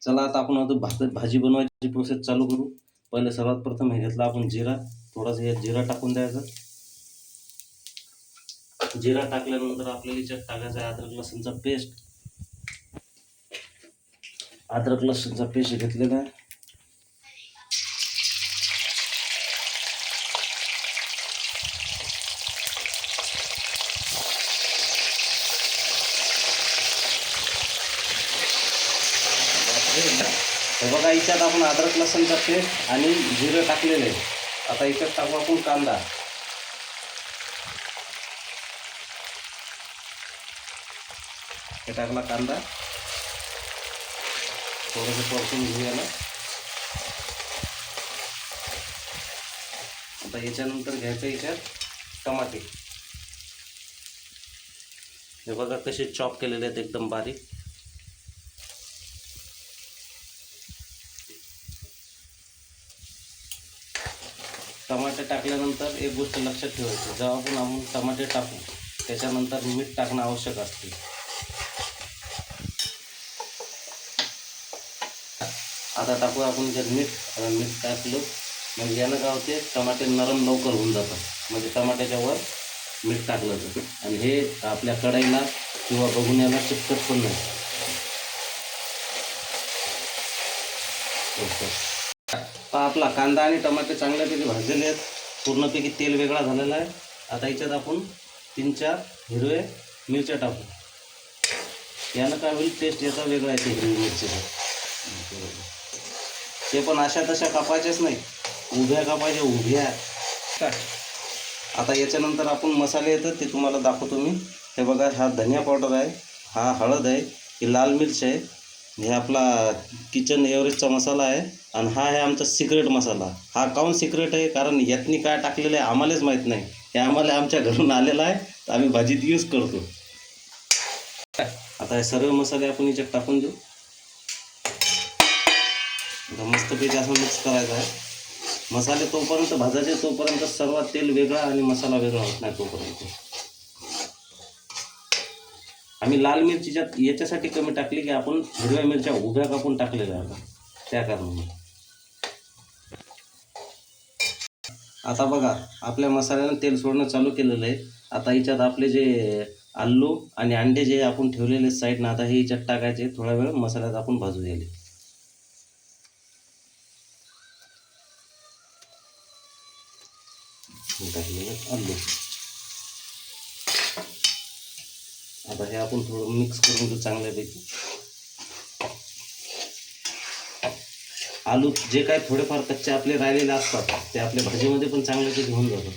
चला आता आपण भाजी बनवायची प्रोसेस चालू करू. पहिले सर्वात प्रथम हे घेतला आपण जिरा. थोडासा हे जिरा टाकून द्यायचा. जिरा टाकल्यानंतर आपल्याला याच्यात टाकायचा आहे अद्रक लसूणचा पेस्ट. अद्रक लसूणचा पेस्ट घेतलेला आहे. हे बघा, याच्यात आपण अद्रक लसूणचा पेस्ट आणि जिरं टाकलेलं आहे. आता याच्यात टाकू आपण कांदा. हे टाकला कांदा, थोडंसं परतून घेऊया ना. आता याच्यानंतर घ्यायचं याच्यात टमाटे. हे बघा कसे चॉप केलेले आहेत एकदम बारीक. टमाटे टाकल्यानंतर एक गोष्ट लक्षात ठेवायची, जेव्हा पण आपण टमाटे टाकू त्याच्यानंतर मीठ टाकणं आवश्यक असते. आता टाकू आपण त्यात मीठ. आता मीठ टाकलं म्हणजे यानं काय होते, टमाटे नरम लवकर होऊन जातात. म्हणजे टमाट्याच्या वर मीठ टाकलं तर, आणि हे आपल्या कढईला किंवा बघुन्याला चिकटत पण नाही. आपला कांदा आणि टमाटे चांगल्यापैकी भाजलेले आहेत. पूर्णपैकी तेल वेगळा झालेला आहे. आता याच्यात आपण 3-4 हिरवे मिरच्या टाकू. यानं काय होईल, टेस्ट याचा वेगळा येते हिरवी मिरचीचा. ते पण अशा तशा कापायच्याच नाही, उभ्या कापायच्या, उभ्या. आता याच्यानंतर आपण मसाले येतात ते तुम्हाला दाखवतो मी. हे बघा, हा धनिया पावडर आहे, हा हळद आहे, ही लाल मिर्च आहे, हे आपला किचन एव्हरेस्टचा मसाला आहे, आणि हा आहे आमचा सिक्रेट मसाला. हा काऊन सिक्रेट आहे, कारण यातनी काय टाकलेलं आहे आम्हालाच माहीत नाही. हे आम्हाला आमच्या घरून आलेलं आहे, तर आम्ही भाजीत यूज करतो. आता हे सर्व मसाले आपण याच्यात टाकून देऊ. आता मस्तपैकी असं मिक्स करायचं आहे. मसाले तोपर्यंत भाजायचे तोपर्यंत सर्वात तेल वेगळा आणि मसाला वेगळा होत नाही तोपर्यंत. आम्ही लाल मिरची याच्यासाठी कमी टाकली की आपण हिरव्या मिरच्या उभ्या कापून टाकलेल्या आहेत, त्या कारणाने. आता बघा, आपल्या मसाल्यानं तेल सोडणं चालू केलेलं आहे. आता याच्यात आपले जे आलू आणि अंडे जे आपण ठेवलेले साईडनं, आता हे याच्यात टाकायचे. थोडा वेळ मसाल्यात आपण भाजू द्यायले. टाकलेलं आलू. आता हे आपण थोडं मिक्स करून घेऊ चांगल्यापैकी. आलू जे काय थोडेफार कच्चे आपले राहिलेले असतात ते आपल्या भाजीमध्ये पण चांगल्यापैकी होऊन जातात.